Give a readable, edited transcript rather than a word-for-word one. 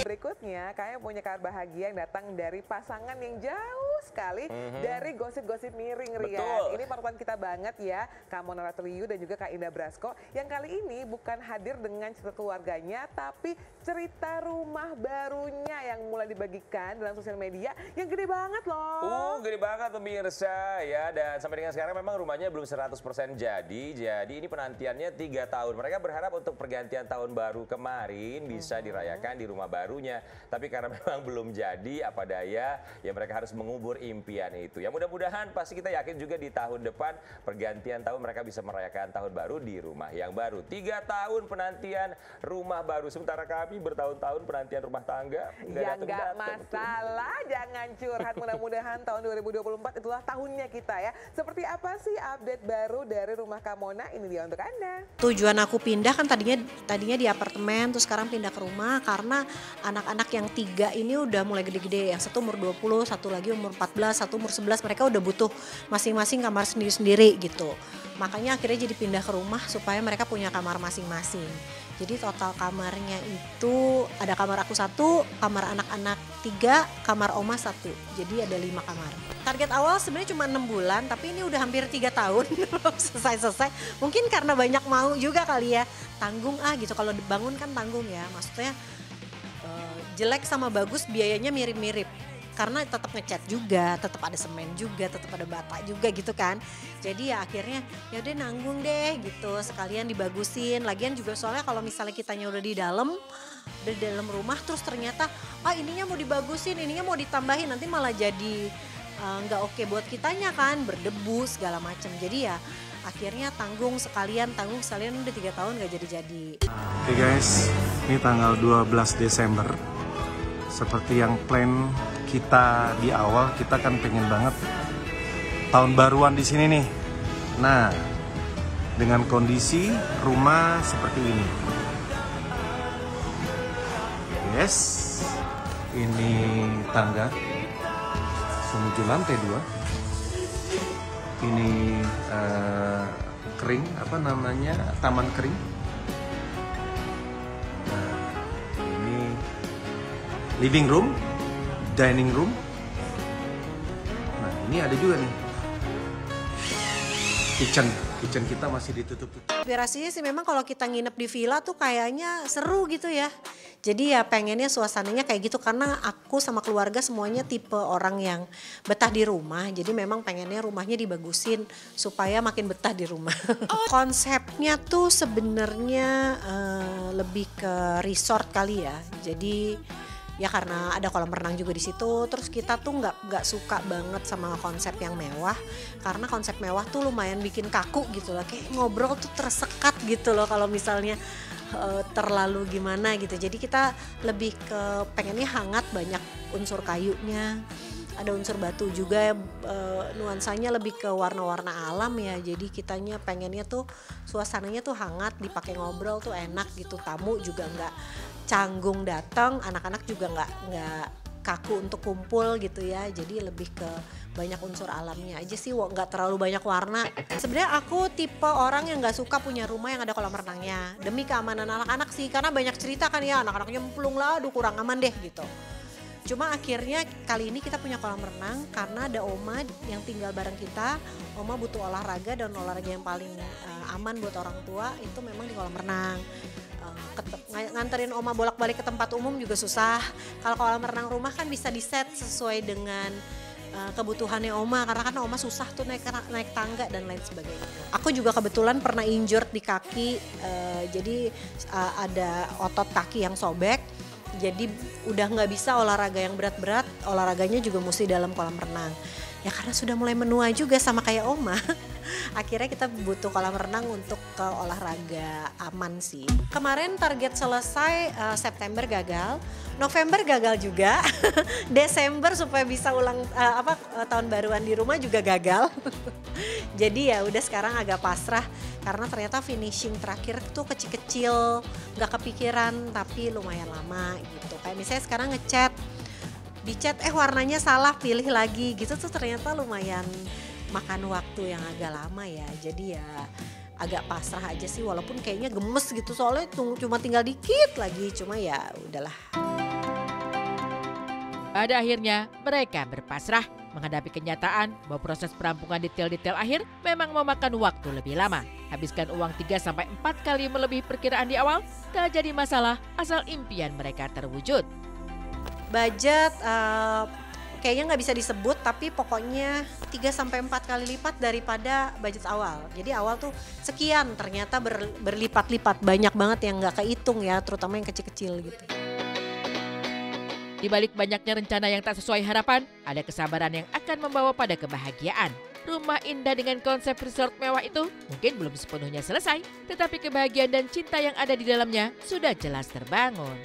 berikutnya kayaknya punya kabar bahagia yang datang dari pasangan yang jauh sekali dari gosip-gosip miring, Rian. Betul. Ini panutan kita banget ya, Kak Mona Ratuliu dan juga Kak Indah Brasko, yang kali ini bukan hadir dengan cerita keluarganya, tapi cerita rumah barunya yang mulai dibagikan dalam sosial media yang gede banget loh. Gede banget pemirsa ya, dan sampai dengan sekarang memang rumahnya belum 100% jadi ini penantiannya 3 tahun. Mereka berharap untuk pergantian tahun baru kemarin bisa dirayakan di rumah barunya. Tapi karena memang belum jadi, apa daya, ya mereka harus mengubur impian itu. Ya mudah-mudahan pasti kita yakin juga di tahun depan pergantian tahun mereka bisa merayakan tahun baru di rumah yang baru. 3 tahun penantian rumah baru. Sementara kami bertahun-tahun penantian rumah tangga. Ya nggak masalah, jangan curhat. Mudah-mudahan tahun 2024 itulah tahunnya kita ya. Seperti apa sih update baru dari rumah Kamona? Ini dia untuk Anda. Tujuan aku pindah kan tadinya di apartemen, terus sekarang pindah ke rumah karena anak-anak yang 3 ini udah mulai gede-gede. Yang satu umur 20, satu lagi umur 14, satu umur 11. Mereka udah butuh masing-masing kamar sendiri-sendiri gitu. Makanya akhirnya jadi pindah ke rumah supaya mereka punya kamar masing-masing. Jadi total kamarnya itu ada kamar aku 1, kamar anak-anak 3, kamar oma 1. Jadi ada 5 kamar. Target awal sebenarnya cuma 6 bulan, tapi ini udah hampir 3 tahun selesai. Mungkin karena banyak mau juga kali ya, tanggung gitu. Kalau dibangun kan tanggung ya, maksudnya jelek sama bagus biayanya mirip-mirip. Karena tetap ngecat juga, tetap ada semen juga, tetap ada bata juga gitu kan. Jadi ya akhirnya ya udah nanggung deh gitu, sekalian dibagusin. Lagian juga soalnya kalau misalnya kitanya udah di dalam rumah terus ternyata ininya mau dibagusin, ininya mau ditambahin, nanti malah jadi nggak oke buat kitanya kan, berdebu segala macam. Jadi ya akhirnya tanggung sekalian udah 3 tahun nggak jadi-jadi. Oke guys, ini tanggal 12 Desember. Seperti yang plan kita di awal, kita kan pengen banget tahun baruan di sini nih. Nah, dengan kondisi rumah seperti ini. Yes, ini tangga menuju lantai 2. Ini kering, apa namanya, taman kering. Nah, ini living room, dining room. Nah, ini ada juga nih kitchen kita masih ditutup. Inspirasinya sih memang kalau kita nginep di villa tuh kayaknya seru gitu ya. Jadi ya pengennya suasananya kayak gitu karena aku sama keluarga semuanya tipe orang yang betah di rumah. Jadi memang pengennya rumahnya dibagusin supaya makin betah di rumah. Konsepnya tuh sebenarnya lebih ke resort kali ya. Jadi ya karena ada kolam renang juga di situ. Terus kita tuh nggak suka banget sama konsep yang mewah karena konsep mewah tuh lumayan bikin kaku gitu loh. Kayak ngobrol tuh tersekat gitu loh kalau misalnya terlalu gimana gitu. Jadi kita lebih ke pengennya hangat, banyak unsur kayunya. Ada unsur batu juga, nuansanya lebih ke warna-warna alam ya. Jadi kitanya pengennya tuh suasananya tuh hangat, dipakai ngobrol tuh enak gitu. Tamu juga nggak canggung datang, anak-anak juga nggak kaku untuk kumpul gitu ya. Jadi lebih ke banyak unsur alamnya aja sih, nggak terlalu banyak warna. Sebenarnya aku tipe orang yang nggak suka punya rumah yang ada kolam renangnya demi keamanan anak-anak sih, karena banyak cerita kan ya anak-anaknya nyemplung lah, aduh kurang aman deh gitu. Cuma akhirnya kali ini kita punya kolam renang karena ada oma yang tinggal bareng kita. Oma butuh olahraga dan olahraga yang paling aman buat orang tua itu memang di kolam renang. Nganterin oma bolak-balik ke tempat umum juga susah. Kalau kolam renang rumah kan bisa diset sesuai dengan kebutuhannya oma, karena kan oma susah tuh naik tangga dan lain sebagainya. Aku juga kebetulan pernah injured di kaki, jadi ada otot kaki yang sobek. Jadi udah nggak bisa olahraga yang berat-berat, olahraganya juga mesti dalam kolam renang. Ya karena sudah mulai menua juga sama kayak oma, akhirnya kita butuh kolam renang untuk ke olahraga aman sih. Kemarin target selesai September gagal, November gagal juga, Desember supaya bisa tahun baruan di rumah juga gagal. Jadi ya udah sekarang agak pasrah karena ternyata finishing terakhir tuh kecil-kecil, nggak kepikiran tapi lumayan lama gitu. Kayak misalnya sekarang ngecat, dicat warnanya salah, pilih lagi gitu tuh ternyata lumayan makan waktu yang agak lama ya. Jadi ya agak pasrah aja sih, walaupun kayaknya gemes gitu soalnya cuma tinggal dikit lagi, cuma ya udahlah. Pada akhirnya mereka berpasrah menghadapi kenyataan bahwa proses perampungan detail-detail akhir memang memakan waktu lebih lama. Habiskan uang 3-4 kali melebihi perkiraan di awal, tak jadi masalah asal impian mereka terwujud. Budget kayaknya nggak bisa disebut, tapi pokoknya 3-4 kali lipat daripada budget awal. Jadi awal tuh sekian, ternyata berlipat-lipat, banyak banget yang nggak kehitung ya, terutama yang kecil-kecil gitu. Di balik banyaknya rencana yang tak sesuai harapan, ada kesabaran yang akan membawa pada kebahagiaan. Rumah indah dengan konsep resort mewah itu mungkin belum sepenuhnya selesai, tetapi kebahagiaan dan cinta yang ada di dalamnya sudah jelas terbangun.